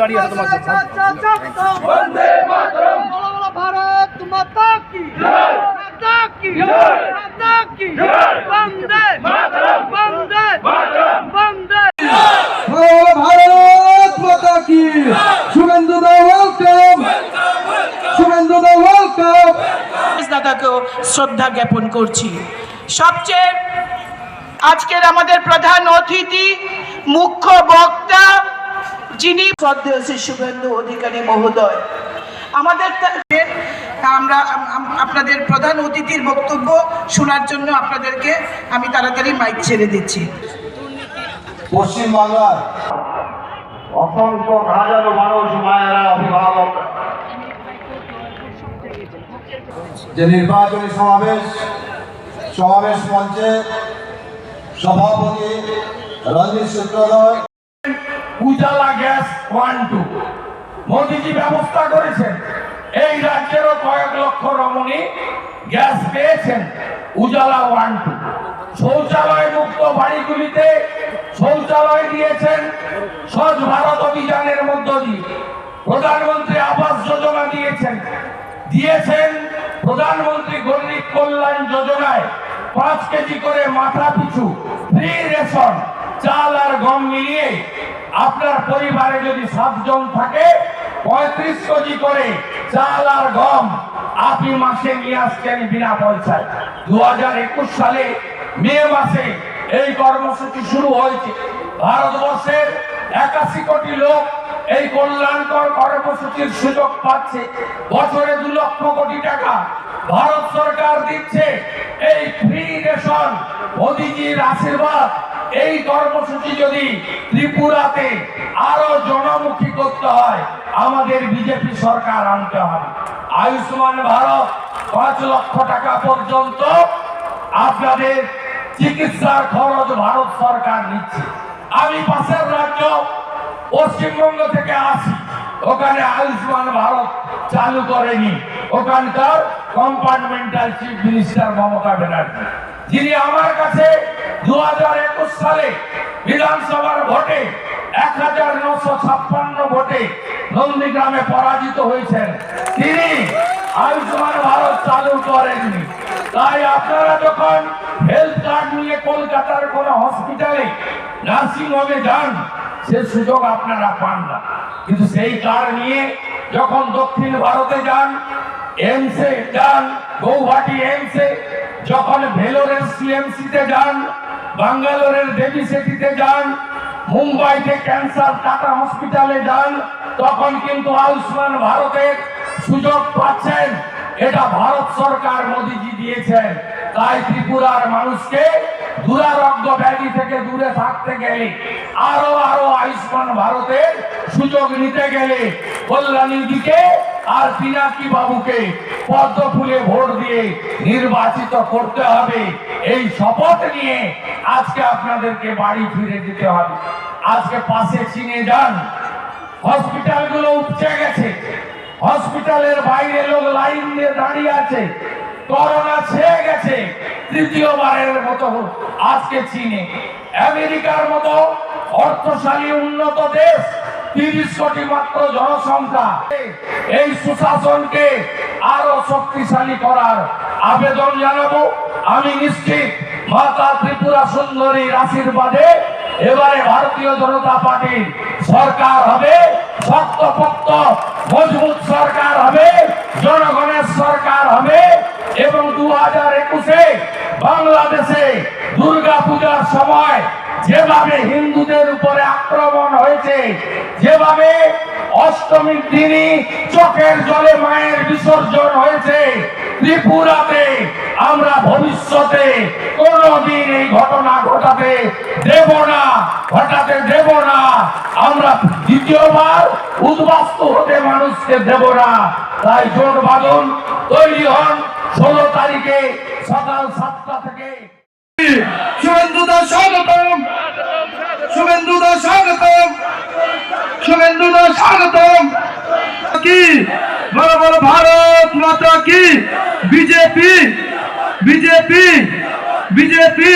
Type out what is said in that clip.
দাঁড়িয়ে আছে তোমার জন্য। বন্দে মাতরম, ভারত মাতা কি জয়, মাতা কি জয়, মাতা কি জয়, বন্দে মাতরম, বন্দে মাতরম, বন্দে ভারত মাতা কি শুভেন্দু দা ওয়েলকাম শুভেন্দু দা ওয়েলকাম দাদাকেও শ্রদ্ধা জ্ঞাপন করছি। সবচেয়ে আজকের আমাদের প্রধান অতিথি মুখ্য বক্তা যিনি শ্রদ্ধেয় শ্রী শুভেন্দু অধিকারী মহোদয়, আমাদের আমরা আপনাদের প্রধান অতিথির বক্তব্য শোনার জন্য আপনাদেরকে আমি তাড়াতাড়ি মাইক ছেড়ে দিচ্ছি। পশ্চিমবাংলার অসংখ্য হাজারো মানুষ, মায়েরা, অভিভাবক, যে নির্বাচনী সমাবেশ মঞ্চে সভাপতি রঞ্জিত সূত্রধর, উজালা গ্যাস 1-2 মোদিজি ব্যবস্থা করেছেন। এই রাজ্যেরও কয়েক লক্ষ রমণী গ্যাস পেয়েছেন উজালা 1-2। শৌচালয় মুক্ত বাড়িগুলিতে শৌচালয় দিয়েছেন স্বচ্ছ ভারত অভিযানের মধ্য দিয়ে। প্রধানমন্ত্রী আবাস যোজনা দিয়েছেন প্রধানমন্ত্রী গরিব কল্যাণ যোজনায় 5 কেজি করে মাথা পিছু ফ্রি রেশন চাল আর গম মিলিয়ে আপনার পরিবারে যদি 7 জন থাকে 35 কেজি করে চাল আর গম আপনি মাসে নিয়ে আসছেন বিনা পয়সায়। 2021 সালে মে মাসে এই কর্মসূচি শুরু হয়েছে। ভারতবর্ষের 81 কোটি লোক এই কল্যাণকর কর্মসূচির সুযোগ পাচ্ছে। বছরে 2 লক্ষ কোটি টাকা ভারত সরকার দিচ্ছে। এই ফ্রি রেশন মোদিজির আশীর্বাদ। এই কর্মসূচি যদি ত্রিপুরাতে আরো জনমুখী করতে হয় আমাদের বিজেপি সরকার আনতে হবে। আয়ুষ্মান ভারত 5 লক্ষ টাকা পর্যন্ত আপনাদের চিকিৎসার খরচ ভারত সরকার নিচ্ছে। আমি পাশের রাজ্য পশ্চিমবঙ্গ থেকে আসি, ওখানে আয়ুষ্মান ভারত চালু করেনি ওখানকার compartmental chief minister Mamata Banerjee, যিনি আমার কাছে 2021 সালে বিধানসভার ভোটে 1956 ভোটে নন্দীগ্রামে পরাজিত হয়েছেন। তিনি আয়ুষ্মান ভারত চালু করেননি। তাই আপনারা যখন হেলথ কার্ড নিয়ে কলকাতার কোন হসপিটালে নার্সিং হোমে যান সে সুযোগ আপনারা পান না, কিন্তু সেই কার্ড নিয়ে যখন দক্ষিণ ভারতে যান, এমসে যান, গৌহাটি এমসে, যখন ভেলোরের সিএমসিতে যান, ব্যাঙ্গালোরের দেবী সেটিতে যান, মুম্বাইতে ক্যান্সার টাটা হসপিটালে যান, তখন কিন্তু আয়ুষ্মান ভারতের সুযোগ পাচ্ছেন। এটা ভারত সরকার মোদিজি দিয়েছেন। তাই ত্রিপুরার মানুষকে দুরারোগ্য ব্যাধি থেকে দূরে থাকতে গেলে আরো আয়ুষ্মান ভারতের সুযোগ নিতে গেলে কল্যাণীজিকে আর পিনাকি বাবুকে পদ্ম ফুলে ভোট দিয়ে নির্বাচিত করতে হবে। এই শপথ নিয়ে আজকে আপনাদেরকে বাড়ি ফিরে যেতে হবে। আজকে পাশে চিনে যান, হসপিটালগুলো উপচে গেছে, হসপিটালের বাইরে লোক লাইন দিয়ে দাঁড়িয়ে আছে, করোনা ছেয়ে গেছে। তৃতীয়বারের মতো আজকে চীনে, আমেরিকার মতো অর্থশালী উন্নত দেশ, 30 কোটি মাত্র জনসংখ্যা, এই সুশাসনকে আরো শক্তিশালী করার আবেদন জানাবো। আমি নিশ্চিত মাতা ত্রিপুরা সুন্দরীর আশীর্বাদে এবারে ভারতীয় জনতা পার্টির সরকার হবে, শক্তপোক্ত মজবুত সরকার হবে, জনগণের সরকার হবে। এবং 2021-এ বাংলাদেশে দুর্গা পূজার সময় যেভাবে হিন্দুদের উপরে আক্রমণ হয়েছে, যেভাবে অষ্টমীর দিনই চোখের জলে মায়ের বিসর্জন হয়েছে, ত্রিপুরাতে আমরা ভবিষ্যতে কোনদিন এই ঘটনা ঘটাতে দেব না। আমরা দ্বিতীয়বার উদ্বাস্তু হতে মানুষকে দেব না। তাই জোট বাঁধুন, তৈরি হন। 16 তারিখে সকাল 7টা থেকে শুভেন্দু দা স্বাগতম শুভেন্দু দা স্বাগতম শুভেন্দু দা স্বাগতম কি বড় বড় ভারত মাতা কি বিজেপি বিজেপি বিজেপি